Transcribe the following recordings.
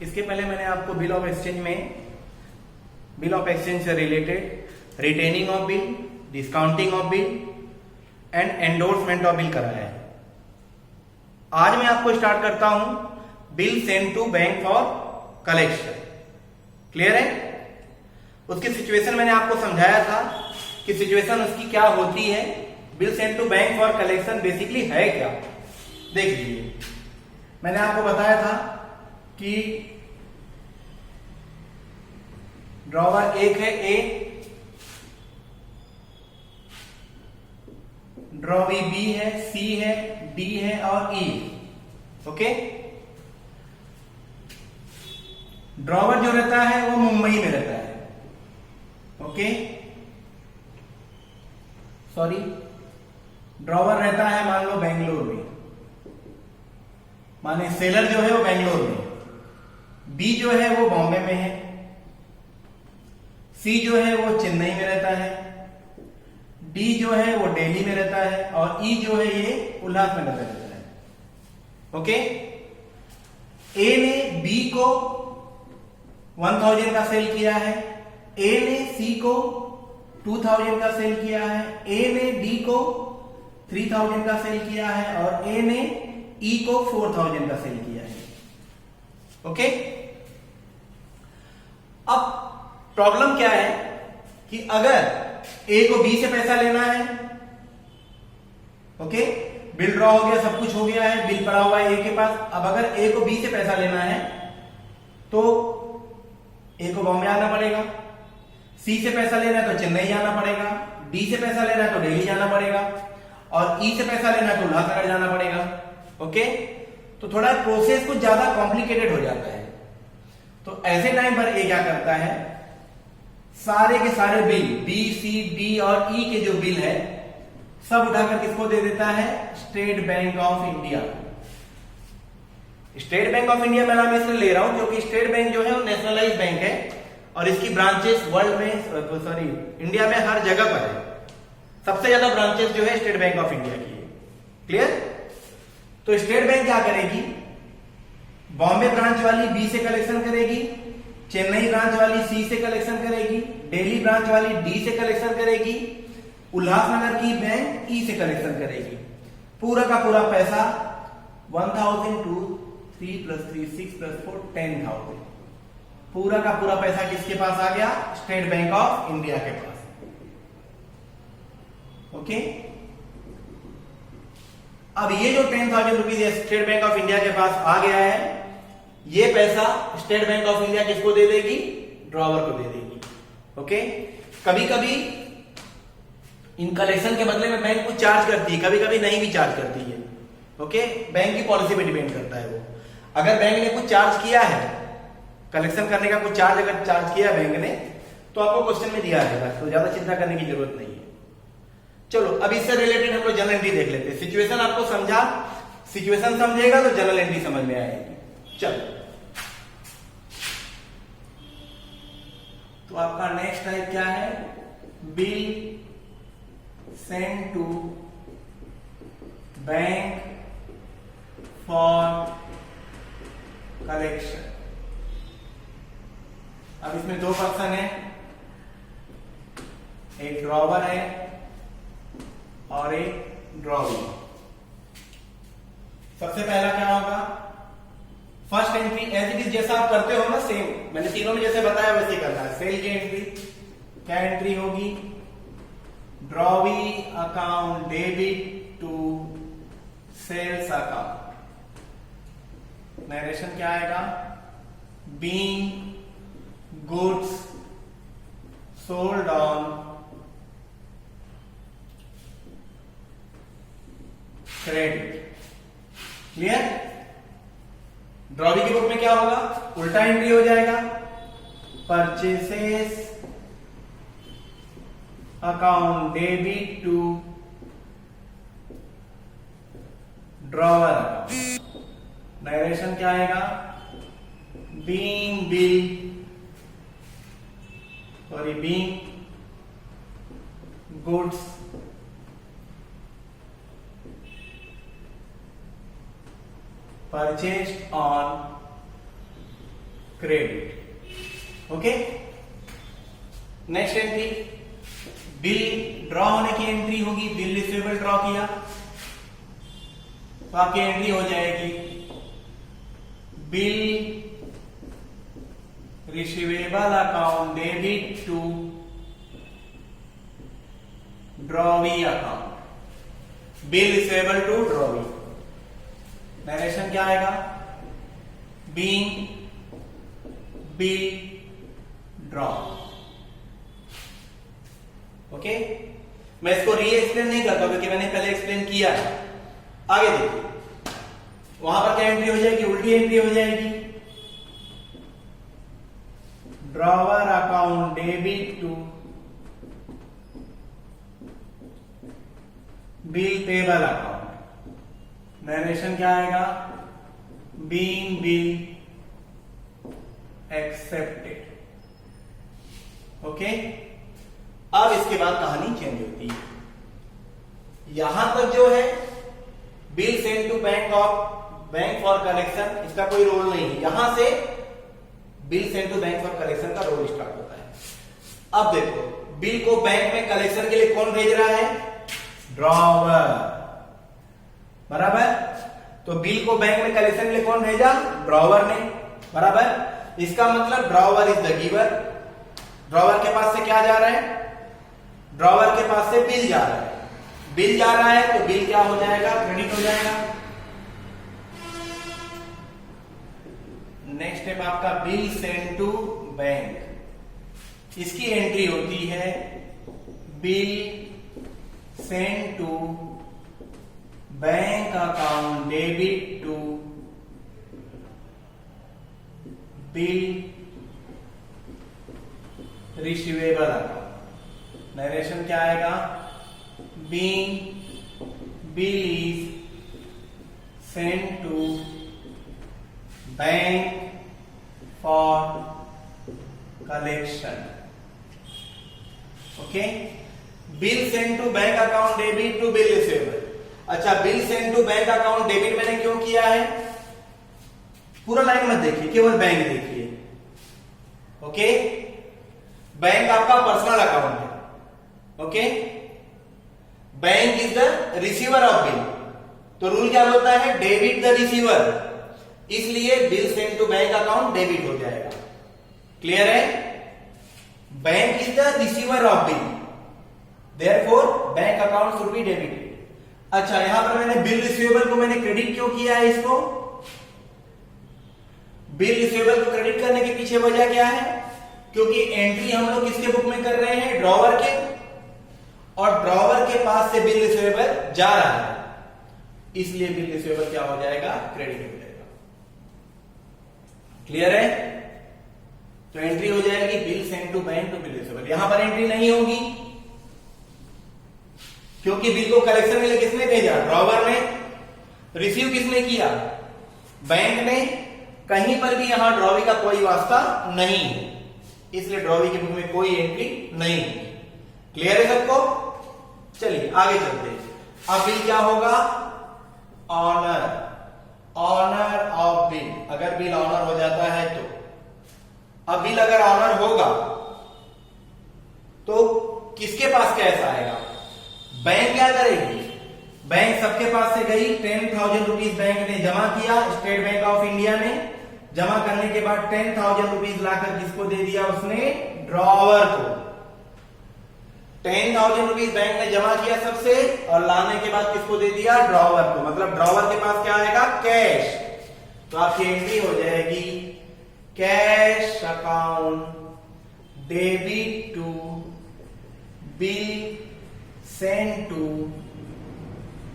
इसके पहले मैंने आपको बिल ऑफ एक्सचेंज से related retaining of bill, discounting of bill and endorsement of bill कराया है। आज मैं आपको स्टार्ट करता हूं bill send to bank for collection. Clear है? उसकी सिचुएशन मैंने आपको समझाया था कि सिचुएशन उसकी क्या होती है। Bill send to bank for collection basically है क्या, देख लीजिए। मैंने आपको बताया था कि ड्रॉवर एक है ए, ड्रॉवी बी है, सी है, डी है और ई। ओके, ड्रॉवर जो रहता है वो मुंबई में रहता है। ओके, सॉरी, ड्रॉवर रहता है मान लो बेंगलोर में, माने सेलर जो है वो बेंगलोर में, बी जो है वो बॉम्बे में है, सी जो है वो चेन्नई में रहता है, डी जो है वो दिल्ली में रहता है और ई जो है ये उल्लासनगर में रहता है। ओके, ए ने बी को 1000 का सेल किया है, ए ने सी को 2000 का सेल किया है, ए ने डी को 3000 का सेल किया है और ए ने ई को 4000 का सेल किया है। ओके, अब प्रॉब्लम क्या है कि अगर ए को बी से पैसा लेना है, ओके, बिल ड्रॉ हो गया, सब कुछ हो गया है, बिल पड़ा हुआ है ए के पास। अब अगर ए को बी से पैसा लेना है तो ए को बॉम्बे आना पड़ेगा, सी से पैसा लेना है तो चेन्नई आना पड़ेगा, डी से पैसा लेना है तो दिल्ली जाना पड़ेगा और ई से पैसा लेना है तो उल्लासनगर जाना पड़ेगा। ओके, तो थोड़ा प्रोसेस कुछ ज्यादा कॉम्प्लिकेटेड हो जाता है। तो ऐसे टाइम पर ए क्या करता है, सारे के सारे बिल बी, सी, डी और ई के जो बिल है सब उठाकर किसको दे देता है, state bank of India. State bank of India मैं नाम इसलिए ले रहा हूं क्योंकि स्टेट बैंक जो है वो नेशनलाइज बैंक है और इसकी ब्रांचेस वर्ल्ड में, सॉरी, इंडिया में हर जगह पर है। सबसे ज्यादा ब्रांचेस जो है स्टेट बैंक ऑफ इंडिया की है। क्लियर? तो स्टेट बैंक क्या करेगी, बॉम्बे ब्रांच वाली बी से कलेक्शन करेगी, चेन्नई ब्रांच वाली सी से कलेक्शन करेगी, दिल्ली ब्रांच वाली डी से कलेक्शन करेगी, उल्लासनगर की बैंक ई से कलेक्शन करेगी। पूरा का पूरा पैसा 1000 to 3 + 3 6 + 4 10,000, पूरा का पूरा पैसा किसके पास आ गया, स्टेट बैंक ऑफ इंडिया के पास। ओके, अब ये जो 10,000 rupees state bank of India के पास आ गया है, ये पैसा स्टेट बैंक ऑफ इंडिया किसको दे देगी, ड्रॉवर को दे देगी। ओके, कभी कभी इन कलेक्शन के बदले में बैंक कुछ चार्ज करती है, कभी कभी नहीं भी चार्ज करती है। ओके, बैंक की पॉलिसी पे डिपेंड करता है वो। अगर बैंक ने कुछ चार्ज किया है, कलेक्शन करने का कुछ चार्ज अगर चार्ज किया बैंक ने, तो आपको क्वेश्चन में दिया रहेगा, तो ज्यादा चिंता करने की जरूरत नहीं है। चलो, अब इससे रिलेटेड हम लोग जनरल एंट्री देख लेते हैं। सिचुएशन आपको समझा, सिचुएशन समझेगा तो जनरल एंट्री समझ में आएगी। चलो, तो आपका नेक्स्ट टाइप क्या है, bill send to bank for collection. अब इसमें दो पर्सन है, एक ड्रॉवर है और एक ड्रॉवी। सबसे पहला क्या होगा, first entry as it is, जैसा आप करते हो ना सेम, मैंने तीनों में जैसे बताया वैसे ही करना है। सेल की एंट्री, क्या एंट्री होगी, drawee account debit to sales account. Narration क्या आएगा, being goods sold on credit. Clear? Drawee की बुक में क्या होगा, उल्टा एंट्री हो जाएगा, purchases account debit to drawer account. Direction क्या आएगा, being bill, sorry, being goods purchased on credit. Okay, next entry bill draw होने की एंट्री होगी। बिल रिसीवेबल ड्रॉ किया तो आपकी एंट्री हो जाएगी bill receivable account debit to drawee account. Bill receivable to drawee, narration क्या आएगा? Being bill draw. ओके, मैं इसको री एक्सप्लेन नहीं करता क्योंकि मैंने पहले एक्सप्लेन किया है। आगे देखिए, वहां पर क्या एंट्री हो जाएगी? उल्टी एंट्री हो जाएगी, drawer account debit to bill payable account. Narration क्या आएगा? Being bill accepted. ओके, अब इसके बाद कहानी चेंज होती है। यहां तक जो है bill send to bank for collection, इसका कोई रोल नहीं है। यहां से bill send to bank for collection का रोल स्टार्ट होता है। अब देखो, बिल को बैंक में कलेक्शन के लिए कौन भेज रहा है? ड्रॉवर, बराबर। तो बिल को बैंक में कलेक्शन के लिए कौन भेजा? ड्रॉवर ने, बराबर। इसका मतलब drawer is the giver. Drawer के पास से क्या जा रहा है? ड्रॉवर के पास से बिल जा रहा है। बिल जा रहा है तो बिल क्या हो जाएगा? क्रेडिट हो जाएगा। नेक्स्ट स्टेप आपका बिल सेंड टू बैंक। इसकी एंट्री होती है bill send to bank account debit to bill receivable account. Narration क्या आएगा? Being bill is send to bank for collection. Okay, bill send to bank account debit to bill receivable. अच्छा, bill send to bank account debit मैंने क्यों किया है? पूरा line मत देखिए, केवल बैंक देखिए। ओके, बैंक आपका पर्सनल अकाउंट है। Okay, bank is the receiver of bill, तो रूल क्या होता है? डेबिट द रिसीवर, इसलिए bill send to bank account debit हो जाएगा। क्लियर है? Bank is the receiver of bill, therefore bank account should be debited. अच्छा, यहां पर मैंने बिल रिसीवेबल को मैंने क्रेडिट क्यों किया है? इसको बिल रिसीवेबल को क्रेडिट करने के पीछे वजह क्या है? क्योंकि एंट्री हम लोग किसके बुक में कर रहे हैं? ड्रॉवर के, और ड्रॉवर के पास से बिल रिसीवेबल जा रहा है, इसलिए बिल रिसीवेबल क्या हो जाएगा? क्रेडिट हो जाएगा। क्लियर है? तो एंट्री हो जाएगी bill send to bank to bill receivable. यहां पर एंट्री नहीं होगी क्योंकि बिल को कलेक्शन के लिए किसने भेजा? ड्रॉवर ने। रिसीव किसने किया? बैंक ने। कहीं पर भी यहां ड्रॉवी का कोई वास्ता नहीं है, इसलिए ड्रॉवी के बुक में कोई एंट्री नहीं है। क्लियर है सबको? चलिए आगे चलते हैं। अब बिल क्या होगा? Honour, honour of bill. अगर बिल ऑनर हो जाता है तो, अब बिल अगर ऑनर होगा तो किसके पास कैश आएगा? बैंक क्या करेगी? बैंक सबके पास से गई, 10,000 रुपीज बैंक ने जमा किया, स्टेट बैंक ऑफ इंडिया ने। जमा करने के बाद 10,000 रुपीज लाकर किसको दे दिया? उसने ड्रॉवर को। 10,000 रुपीज बैंक ने जमा किया सबसे, और लाने के बाद किसको दे दिया? ड्रॉवर को। मतलब ड्रॉवर के पास क्या आएगा? कैश। तो आपकी एंट्री हो जाएगी cash account debit to bill send to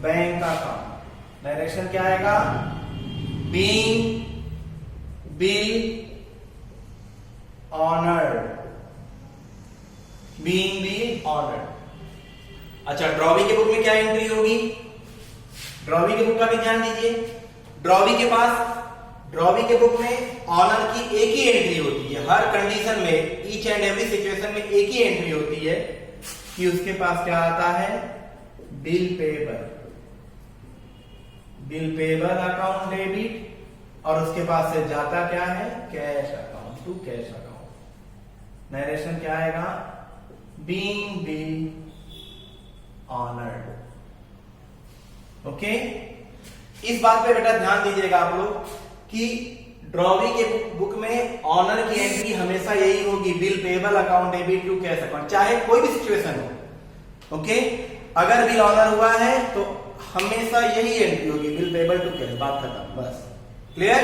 bank account. Direction क्या आएगा? Being bill honoured, being bill honoured. अच्छा, ड्रॉवी के बुक में क्या एंट्री होगी? ड्रॉवी के बुक का भी ध्यान दीजिए। ड्रॉवी के बुक में ऑनर की एक ही एंट्री होती है। हर कंडीशन में, ईच एंड एवरी सिचुएशन में एक ही एंट्री होती है कि उसके पास क्या आता है? Bill payable, bill payable account debit, और उसके पास से जाता क्या है? Cash account. To cash account. Narration क्या आएगा? Being bill honoured. ओके, इस बात पे बेटा ध्यान दीजिएगा आप लोग कि ड्रॉवी के बुक में ऑनर की एंट्री हमेशा यही होगी, bill payable account debit to cash account, चाहे कोई भी सिचुएशन हो। ओके, अगर बिल ऑनर हुआ है तो हमेशा यही एंट्री होगी, बिल पेबल टू कैश, बात खत्म, बस। क्लियर?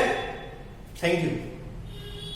Thank you.